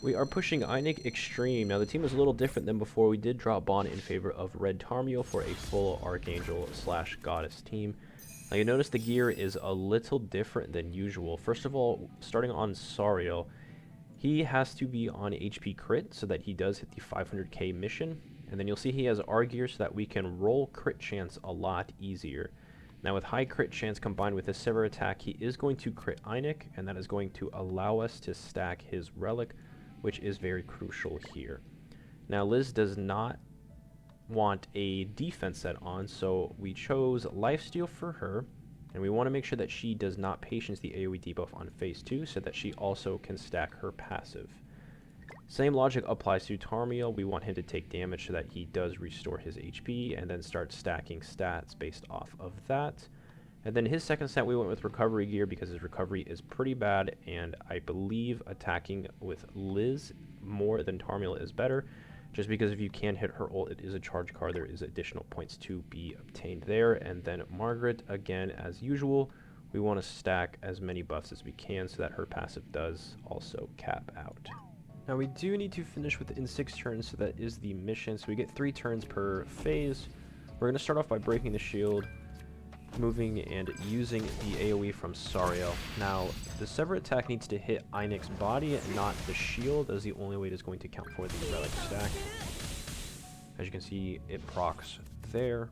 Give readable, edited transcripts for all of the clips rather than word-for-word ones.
We are pushing Einek Extreme. Now the team is a little different than before. We did drop Bond in favor of Red Tarmiel for a full Archangel / Goddess team. Now you notice the gear is a little different than usual. First of all, starting on Sariel, he has to be on HP crit so that he does hit the 500k mission. And then you'll see he has R gear so that we can roll crit chance a lot easier. Now with high crit chance combined with his Sever attack, he is going to crit Einek, and that is going to allow us to stack his Relic, which is very crucial here. Now Liz does not want a defense set on, so we chose Lifesteal for her, and we want to make sure that she does not patience the AoE debuff on phase 2 so that she also can stack her passive. Same logic applies to Tarmiel. We want him to take damage so that he does restore his HP and then start stacking stats based off of that. And then his second stat, we went with recovery gear because his recovery is pretty bad, and I believe attacking with Liz more than Tarmiel is better, just because if you can hit her ult, it is a charge card. There is additional points to be obtained there. And then Margaret, again, as usual, we want to stack as many buffs as we can so that her passive does also cap out. Now we do need to finish within 6 turns, so that is the mission. So we get 3 turns per phase. We're going to start off by breaking the shield, moving and using the AoE from Sariel. Now, the Sever attack needs to hit Einek's body and not the shield, as the only way it is going to count for the Relic stack. As you can see, it procs there.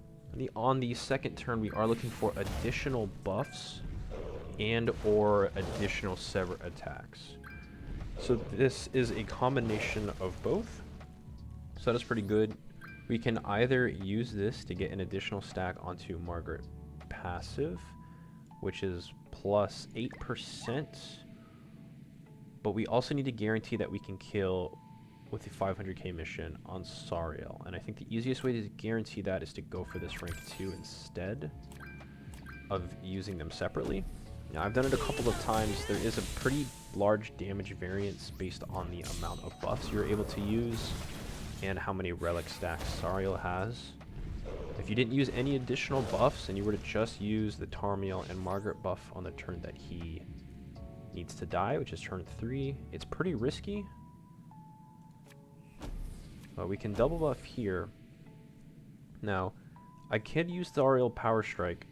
On the second turn, we are looking for additional buffs and or additional Sever attacks. So this is a combination of both. So that is pretty good. We can either use this to get an additional stack onto Margaret passive, which is plus 8%, but we also need to guarantee that we can kill with the 500k mission on Sariel, and I think the easiest way to guarantee that is to go for this rank 2 instead of using them separately. Now I've done it a couple of times. There is a pretty large damage variance based on the amount of buffs you're able to use and how many relic stacks Sariel has. If you didn't use any additional buffs and you were to just use the Tarmiel and Margaret buff on the turn that he needs to die, which is turn 3, it's pretty risky. But we can double buff here. Now, I could use the Sariel Power Strike.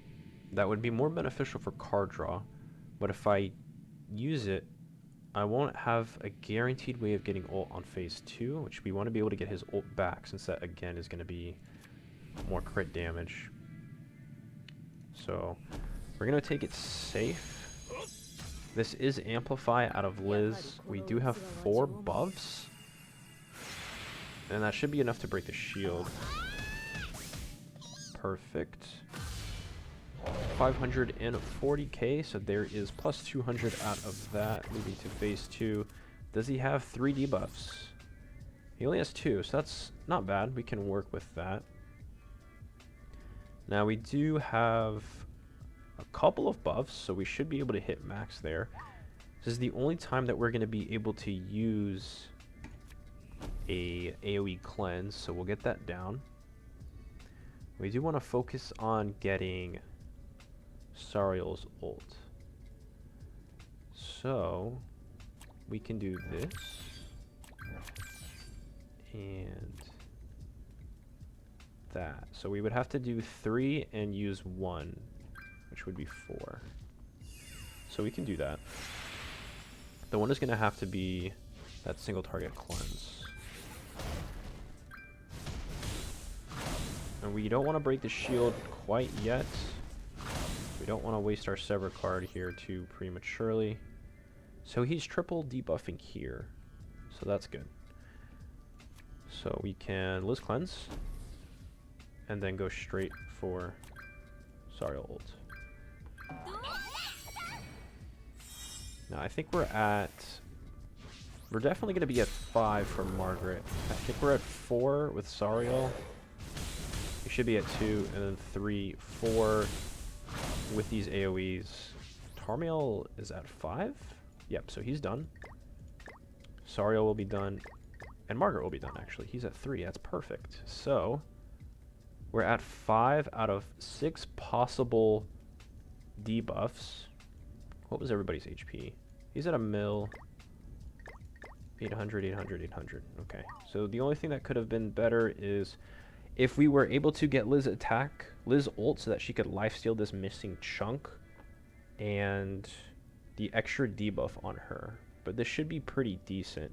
That would be more beneficial for card draw, but if I use it, I won't have a guaranteed way of getting ult on phase 2, which we want to be able to get his ult back, since that again is going to be more crit damage. So we're going to take it safe. This is Amplify out of Liz. We do have 4 buffs, and that should be enough to break the shield. Perfect. 540k, so there is plus 200 out of that. Moving to phase 2. Does he have 3 debuffs? He only has 2, so that's not bad. We can work with that. Now we do have a couple of buffs, so we should be able to hit max there. This is the only time that we're going to be able to use a AoE cleanse, so we'll get that down. We do want to focus on getting Sariel's ult. So we can do this and that. So we would have to do 3 and use 1, which would be 4. So we can do that. The one is going to have to be that single target cleanse. And we don't want to break the shield quite yet. We don't want to waste our Sever card here too prematurely. So he's triple debuffing here. So that's good. So we can Liz Cleanse and then go straight for Sariel ult. Now I think we're definitely going to be at 5 for Margaret. I think we're at 4 with Sariel. We should be at 2 and then 3, 4 with these AoEs. Tarmiel is at 5? Yep, so he's done. Sariel will be done. And Margaret will be done, actually. He's at 3. That's perfect. So we're at 5 out of 6 possible debuffs. What was everybody's HP? He's at 1 mil. 800, 800, 800. Okay. So the only thing that could have been better is if we were able to get Liz ult so that she could lifesteal this missing chunk and the extra debuff on her. But this should be pretty decent.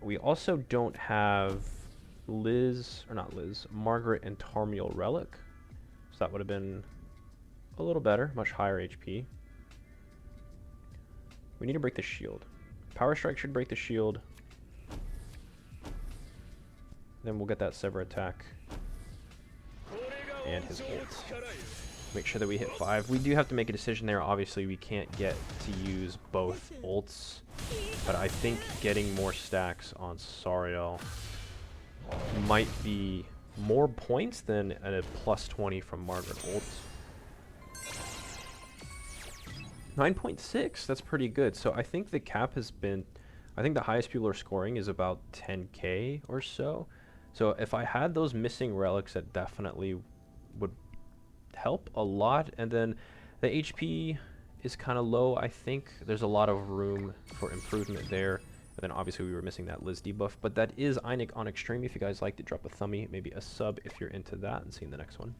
We also don't have Margaret and Tarmiel Relic. So that would have been a little better, much higher HP. We need to break the shield. Power Strike should break the shield. Then we'll get that Sever attack. And his ult. Make sure that we hit 5. We do have to make a decision there. Obviously, we can't get to use both ults. But I think getting more stacks on Sariel might be more points than a plus 20 from Margaret ult. 9.6, that's pretty good. So I think the cap has been, I think the highest people are scoring is about 10k or so. So if I had those missing relics, that definitely would help a lot. And then the HP is kind of low. I think there's a lot of room for improvement there. And then obviously we were missing that Liz debuff. But that is Einek on Extreme. If you guys liked it, drop a thumbie, maybe a sub if you're into that, and see you in the next one.